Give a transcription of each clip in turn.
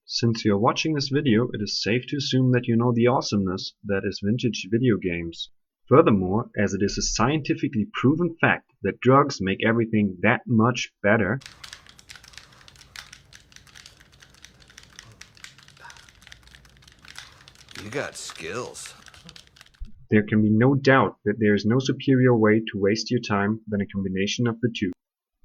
Since you're watching this video, it is safe to assume that you know the awesomeness that is vintage video games. Furthermore, as it is a scientifically proven fact that drugs make everything that much better, You got skills. there can be no doubt that there is no superior way to waste your time than a combination of the two.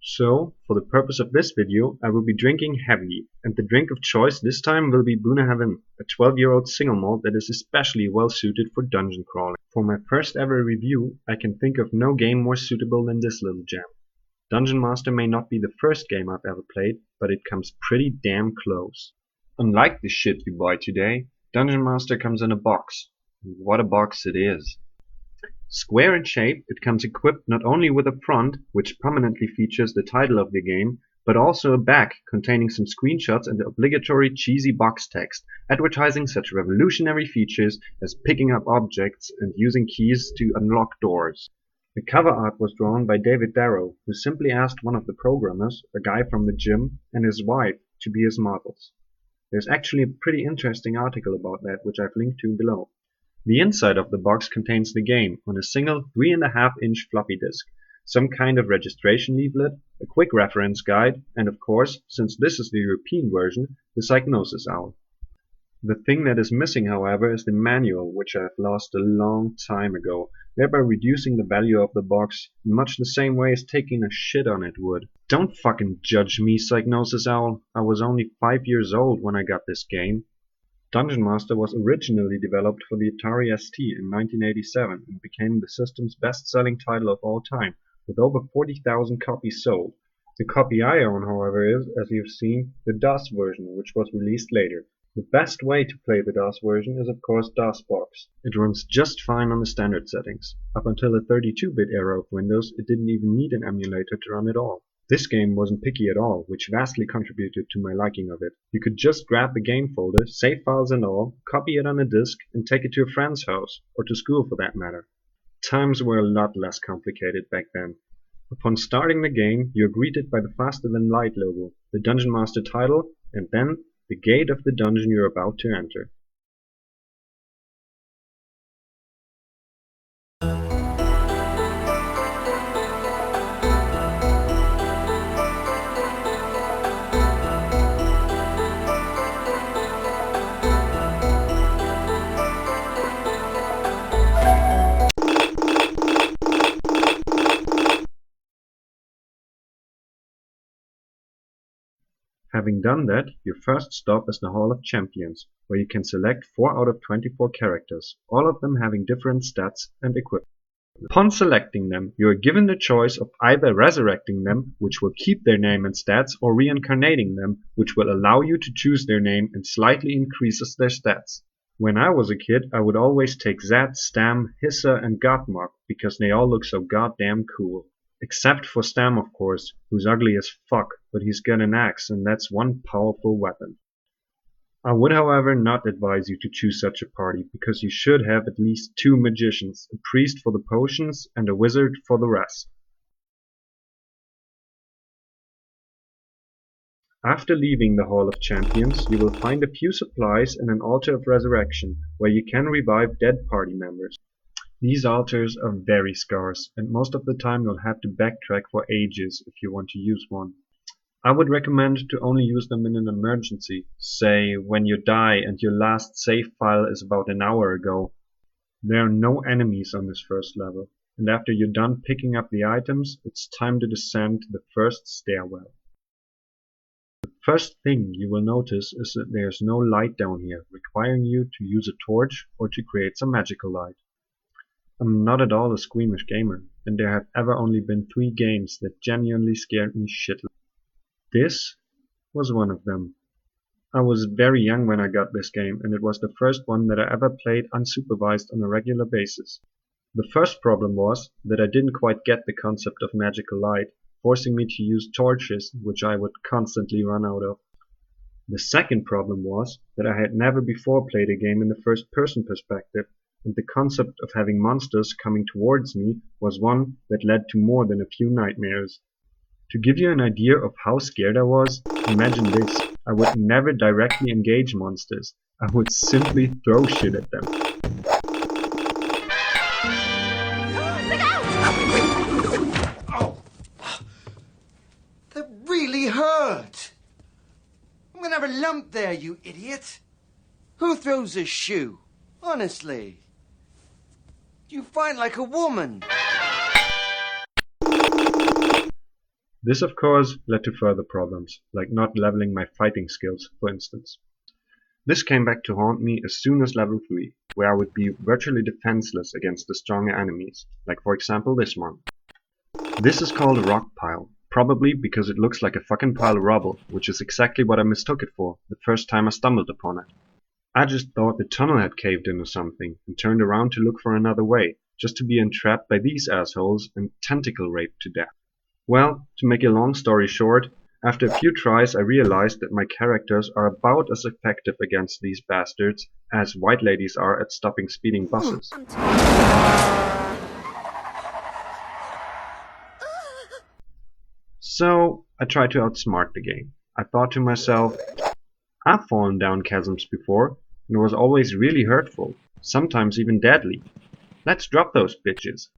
So, for the purpose of this video, I will be drinking heavily, and the drink of choice this time will be Bunnahavn, a 12-year-old single malt that is especially well suited for dungeon crawling. For my first ever review, I can think of no game more suitable than this little gem. Dungen Master may not be the first game I've ever played, but it comes pretty damn close. Unlike the shit you buy today, Dungen Master comes in a box. What a box it is! Square in shape, it comes equipped not only with a front, which prominently features the title of the game, but also a back containing some screenshots and the obligatory cheesy box text, advertising such revolutionary features as picking up objects and using keys to unlock doors. The cover art was drawn by David Darrow, who simply asked one of the programmers, a guy from the gym, and his wife to be his models. There's actually a pretty interesting article about that which I've linked to below. The inside of the box contains the game on a single 3.5-inch floppy disk, some kind of registration leaflet, a quick reference guide, and of course, since this is the European version, the Psygnosis owl. The thing that is missing, however, is the manual, which I have lost a long time ago, thereby reducing the value of the box in much the same way as taking a shit on it would. Don't fucking judge me, Psygnosis owl. I was only 5 years old when I got this game. Dungen Master was originally developed for the Atari ST in 1987 and became the system's best-selling title of all time, with over 40,000 copies sold. The copy I own, however, is, as you've seen, the DOS version, which was released later. The best way to play the DOS version is of course DOSBox. It runs just fine on the standard settings. Up until the 32-bit era of Windows, it didn't even need an emulator to run at all. This game wasn't picky at all, which vastly contributed to my liking of it. You could just grab the game folder, save files and all, copy it on a disk, and take it to a friend's house, or to school for that matter. Times were a lot less complicated back then. Upon starting the game, you are greeted by the Faster Than Light logo, the Dungeon Master title, and then the gate of the dungeon you're about to enter. Having done that, your first stop is the Hall of Champions, where you can select 4 out of 24 characters, all of them having different stats and equipment. Upon selecting them, you are given the choice of either resurrecting them, which will keep their name and stats, or reincarnating them, which will allow you to choose their name and slightly increases their stats. When I was a kid, I would always take Zed, Stam, Hissa, and Godmok, because they all look so goddamn cool. Except for Stam, of course, who's ugly as fuck, but he's got an axe, and that's one powerful weapon. I would, however, not advise you to choose such a party, because you should have at least 2 magicians, a priest for the potions, and a wizard for the rest. After leaving the Hall of Champions, you will find a few supplies and an altar of resurrection, where you can revive dead party members. These altars are very scarce, and most of the time you'll have to backtrack for ages if you want to use one. I would recommend to only use them in an emergency, say when you die and your last save file is about an hour ago. There are no enemies on this first level, and after you're done picking up the items, it's time to descend to the first stairwell. The first thing you will notice is that there's no light down here, requiring you to use a torch or to create some magical light. I'm not at all a squeamish gamer, and there have ever only been 3 games that genuinely scared me shitless. This was one of them. I was very young when I got this game, and it was the first one that I ever played unsupervised on a regular basis. The first problem was that I didn't quite get the concept of magical light, forcing me to use torches, which I would constantly run out of. The second problem was that I had never before played a game in the first-person perspective, and the concept of having monsters coming towards me was one that led to more than a few nightmares. To give you an idea of how scared I was, imagine this. I would never directly engage monsters. I would simply throw shit at them. Oh! That really hurt! I'm gonna have a lump there, you idiot! Who throws a shoe? Honestly. You fight like a woman. This of course led to further problems, like not leveling my fighting skills, for instance. This came back to haunt me as soon as level 3, where I would be virtually defenseless against the stronger enemies, like for example this one. This is called a rock pile, probably because it looks like a fucking pile of rubble, which is exactly what I mistook it for the first time I stumbled upon it. I just thought the tunnel had caved in or something, and turned around to look for another way, just to be entrapped by these assholes and tentacle raped to death. Well, to make a long story short, after a few tries I realized that my characters are about as effective against these bastards as white ladies are at stopping speeding buses. So I tried to outsmart the game. I thought to myself, I've fallen down chasms before, and it was always really hurtful, sometimes even deadly. Let's drop those bitches.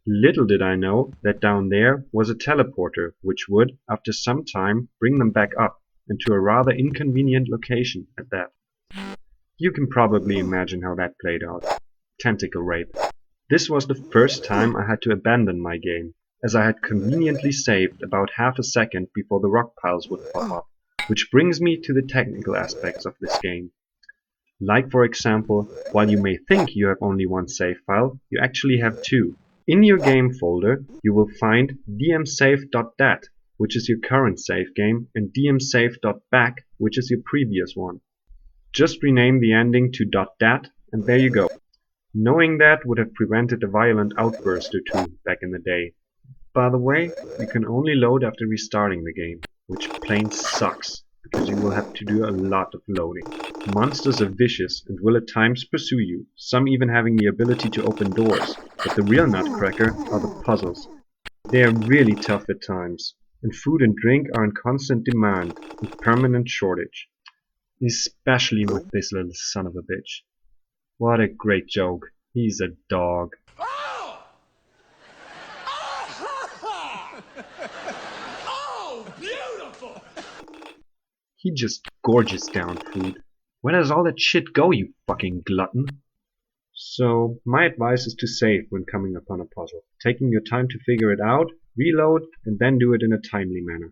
Little did I know that down there was a teleporter which would, after some time, bring them back up, and to a rather inconvenient location at that. You can probably imagine how that played out. Tentacle rape. This was the first time I had to abandon my game, as I had conveniently saved about half a second before the rock piles would pop up. Which brings me to the technical aspects of this game. Like for example, while you may think you have only one save file, you actually have two. In your game folder, you will find dmsave.dat, which is your current save game, and dmsave.back, which is your previous one. Just rename the ending to .dat, and there you go. Knowing that would have prevented a violent outburst or two back in the day. By the way, you can only load after restarting the game, which plain sucks, because you will have to do a lot of loading. Monsters are vicious and will at times pursue you, some even having the ability to open doors, but the real nutcracker are the puzzles. They are really tough at times, and food and drink are in constant demand, with permanent shortage. Especially with this little son of a bitch. What a great joke. He's a dog. Oh! Oh, beautiful! He just gorges down food. Where does all that shit go, you fucking glutton? So, my advice is to save when coming upon a puzzle, taking your time to figure it out, reload, and then do it in a timely manner.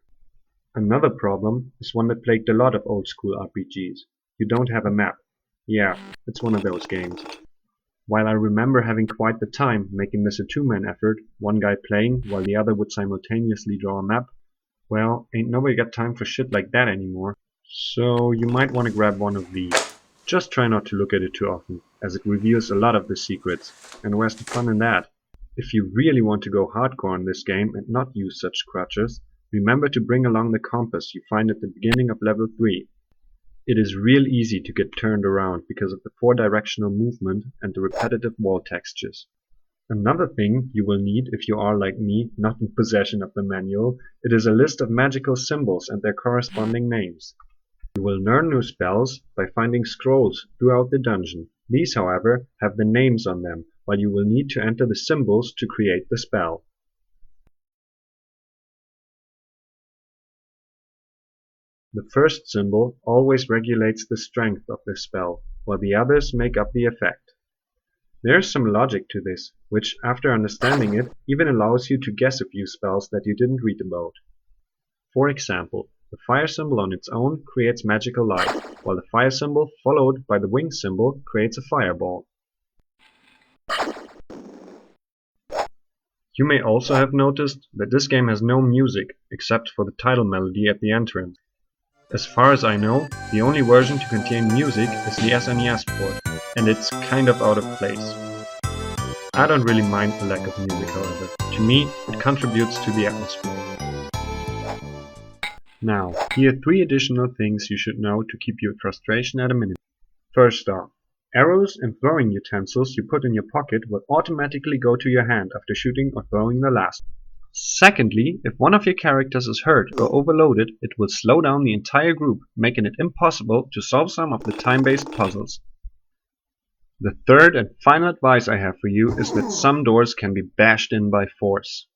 Another problem is one that plagued a lot of old school RPGs. You don't have a map. Yeah, it's one of those games. While I remember having quite the time making this a two-man effort, one guy playing while the other would simultaneously draw a map, well, ain't nobody got time for shit like that anymore. So you might want to grab one of these. Just try not to look at it too often, as it reveals a lot of the secrets, and where's the fun in that? If you really want to go hardcore on this game and not use such crutches, remember to bring along the compass you find at the beginning of level 3. It is real easy to get turned around because of the 4-directional movement and the repetitive wall textures. Another thing you will need if you are like me, not in possession of the manual, it is a list of magical symbols and their corresponding names. You will learn new spells by finding scrolls throughout the dungeon. These, however, have the names on them, while you will need to enter the symbols to create the spell. The first symbol always regulates the strength of the spell, while the others make up the effect. There is some logic to this, which, after understanding it, even allows you to guess a few spells that you didn't read about. For example, the fire symbol on its own creates magical light, while the fire symbol followed by the wing symbol creates a fireball. You may also have noticed that this game has no music, except for the title melody at the entrance. As far as I know, the only version to contain music is the SNES port, and it's kind of out of place. I don't really mind the lack of music, however. To me, it contributes to the atmosphere. Now, here are 3 additional things you should know to keep your frustration at a minimum. First off, arrows and throwing utensils you put in your pocket will automatically go to your hand after shooting or throwing the last. Secondly, if one of your characters is hurt or overloaded, it will slow down the entire group, making it impossible to solve some of the time-based puzzles. The third and final advice I have for you is that some doors can be bashed in by force.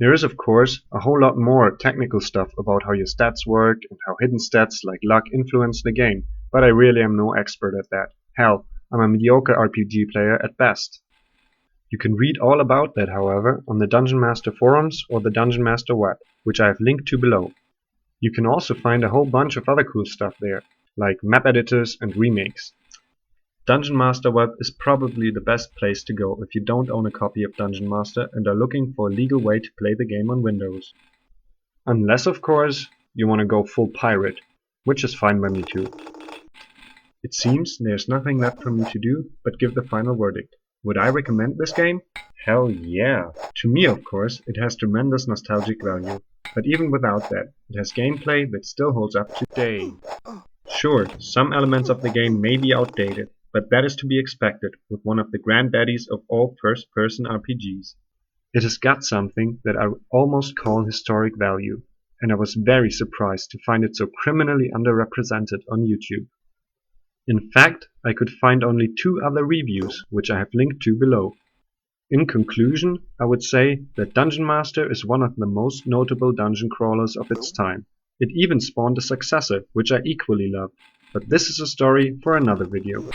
There is, of course, a whole lot more technical stuff about how your stats work and how hidden stats like luck influence the game, but I really am no expert at that. Hell, I'm a mediocre RPG player at best. You can read all about that, however, on the Dungeon Master forums or the Dungen Master Web, which I have linked to below. You can also find a whole bunch of other cool stuff there, like map editors and remakes. Dungen Master Web is probably the best place to go if you don't own a copy of Dungeon Master and are looking for a legal way to play the game on Windows. Unless, of course, you want to go full pirate, which is fine by me too. It seems there's nothing left for me to do but give the final verdict. Would I recommend this game? Hell yeah! To me, of course, it has tremendous nostalgic value, but even without that, it has gameplay that still holds up today. Sure, some elements of the game may be outdated, but that is to be expected with one of the granddaddies of all first-person RPGs. It has got something that I would almost call historic value, and I was very surprised to find it so criminally underrepresented on YouTube. In fact, I could find only 2 other reviews, which I have linked to below. In conclusion, I would say that Dungeon Master is one of the most notable dungeon crawlers of its time. It even spawned a successor, which I equally loved, but this is a story for another video.